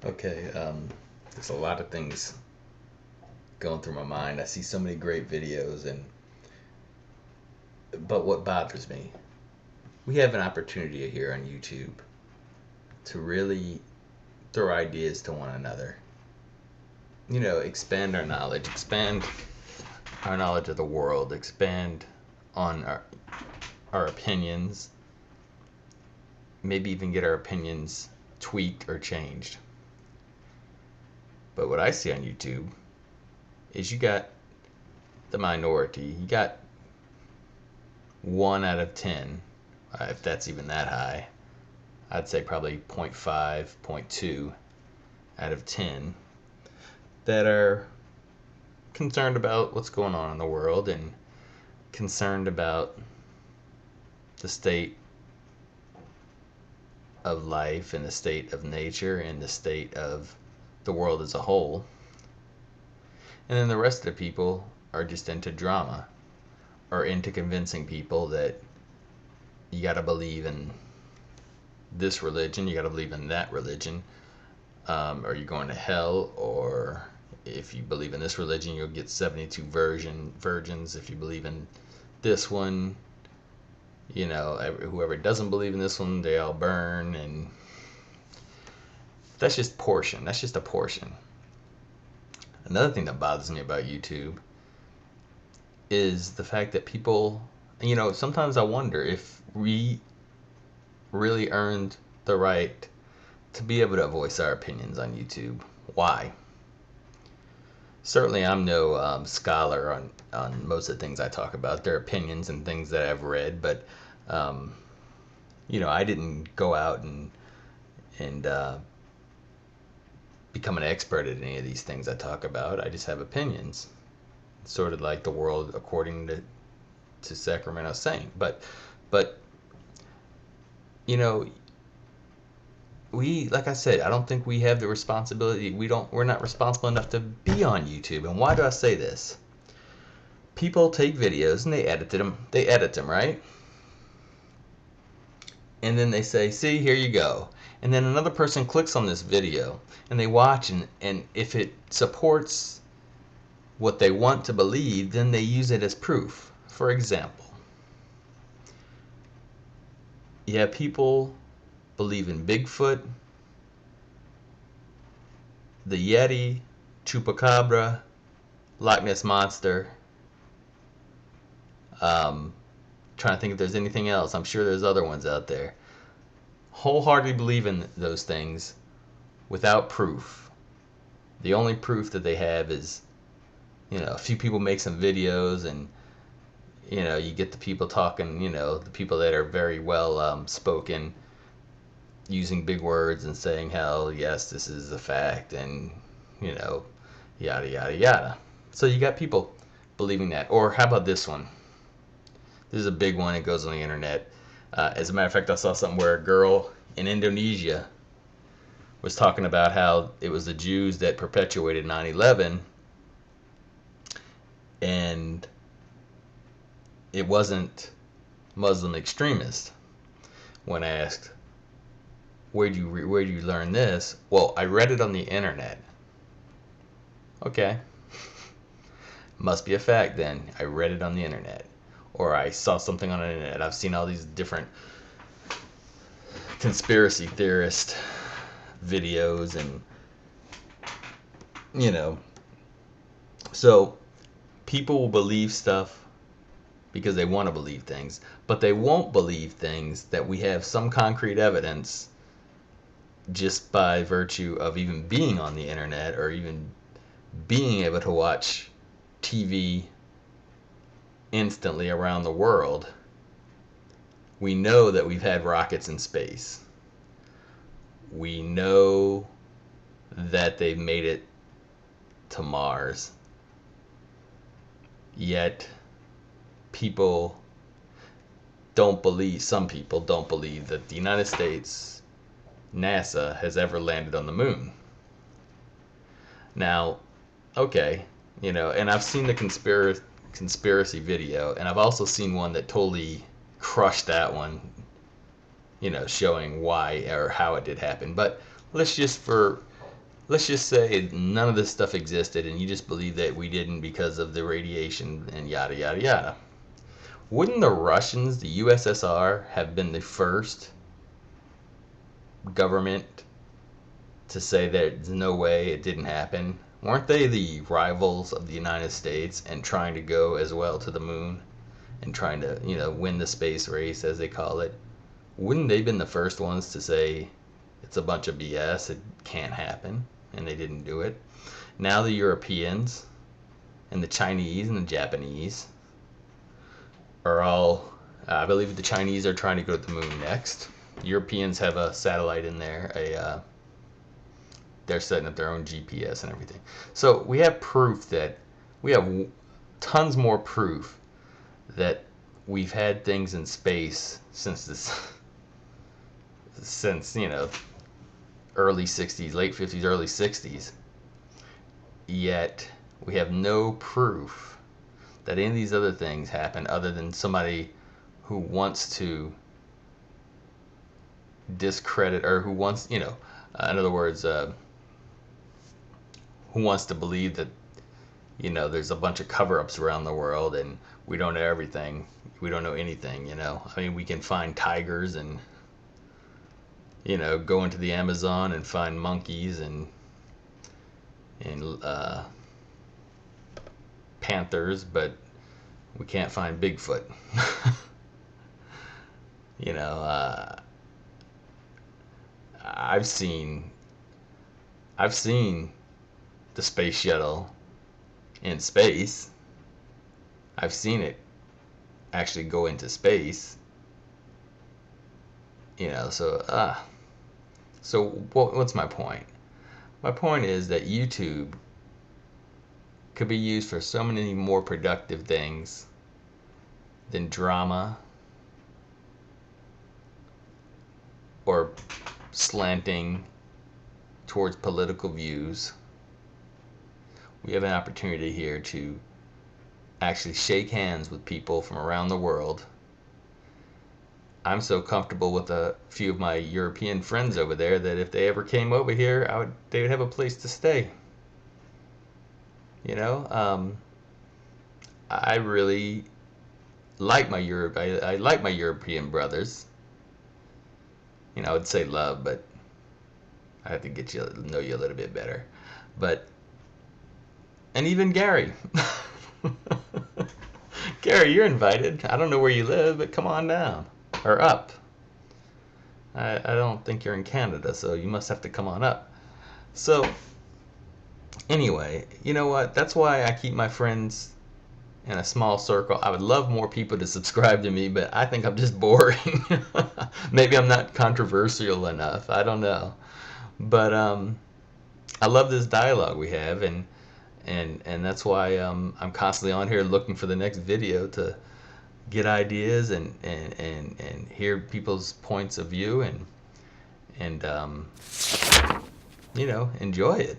Okay, there's a lot of things going through my mind. I see so many great videos, and but what bothers me, we have an opportunity here on YouTube to really throw ideas to one another. Expand our knowledge of the world, expand on our opinions, maybe even get our opinions tweaked or changed. But what I see on YouTube is you got the minority. You got 1 out of 10, if that's even that high. I'd say probably zero point 0.5, zero point 0.2 out of 10 that are concerned about what's going on in the world and concerned about the state of life and the state of nature and the state of the world as a whole. And then the rest of the people are just into drama or into convincing people that you got to believe in this religion, you got to believe in that religion, or you're going to hell, or if you believe in this religion, you'll get 72 virgins. If you believe in this one, whoever doesn't believe in this one, they all burn. And that's just a portion. Another thing that bothers me about YouTube is the fact that people, sometimes I wonder if we really earned the right to be able to voice our opinions on YouTube. Why? Certainly, I'm no scholar on most of the things I talk about. They're opinions and things that I've read, but I didn't go out and become an expert at any of these things I talk about. I just have opinions, sort of like the world according to Sacramento Saint. But we, like I said, I don't think we have the responsibility. We're not responsible enough to be on YouTube. And why do I say this? People take videos and they edit them, right? And then they say, see, here you go. And then another person clicks on this video and they watch, and if it supports what they want to believe, then they use it as proof. For example, you have people believe in Bigfoot, the Yeti, Chupacabra, Loch Ness Monster. Trying to think if there's anything else. I'm sure there's other ones out there. Wholeheartedly believe in those things without proof. The only proof that they have is, a few people make some videos, and you get the people talking, the people that are very well spoken, using big words and saying how, yes, this is a fact, and yada yada yada. So you got people believing that. Or how about this one? This is a big one. It goes on the internet. As a matter of fact, I saw something where a girl in Indonesia was talking about how it was the Jews that perpetuated 9/11, and it wasn't Muslim extremists. When I asked, where do you learn this? Well, I read it on the internet. Okay. Must be a fact then. I read it on the internet. Or I saw something on the internet. I've seen all these different conspiracy theorist videos, and so people will believe stuff because they want to believe things, but they won't believe things that we have some concrete evidence just by virtue of even being on the internet or even being able to watch TV instantly around the world. We know that we've had rockets in space. We know that they've made it to Mars. Yet some people don't believe that the United States, NASA, has ever landed on the moon. Now, okay, and I've seen the conspiracy video, and I've also seen one that totally crushed that one, showing why or how it did happen. But let's just, for let's just say none of this stuff existed and you just believe that we didn't because of the radiation and yada yada yada. Wouldn't the Russians, the USSR, have been the first government to say there's no way it didn't happen? Weren't they the rivals of the United States and trying to go as well to the moon and trying to, win the space race, as they call it? Wouldn't they have been the first ones to say it's a bunch of BS, it can't happen, and they didn't do it? Now the Europeans and the Chinese and the Japanese are all, I believe the Chinese are trying to go to the moon next. The Europeans have a satellite in there, they're setting up their own GPS and everything. So we have tons more proof that we've had things in space since early 60s, late 50s, early 60s. Yet we have no proof that any of these other things happen other than somebody who wants to discredit, or who wants, in other words, who wants to believe that, there's a bunch of cover-ups around the world and we don't know everything. We don't know anything, I mean, we can find tigers and, go into the Amazon and find monkeys and panthers, but we can't find Bigfoot. I've seen the space shuttle in space. I've seen it actually go into space. So what's my point? My point is that YouTube could be used for so many more productive things than drama or slanting towards political views. We have an opportunity here to actually shake hands with people from around the world. I'm so comfortable with a few of my European friends over there that if they ever came over here, they would have a place to stay. I really like my I like my European brothers. I would say love, but I have to know you a little bit better. And even Gary. Gary, you're invited. I don't know where you live, but come on down. Or up. I don't think you're in Canada, so you must have to come on up. So, anyway, you know what? That's why I keep my friends in a small circle. I would love more people to subscribe to me, but I think I'm just boring. Maybe I'm not controversial enough. I don't know. But I love this dialogue we have, and that's why I'm constantly on here looking for the next video to get ideas and hear people's points of view and enjoy it.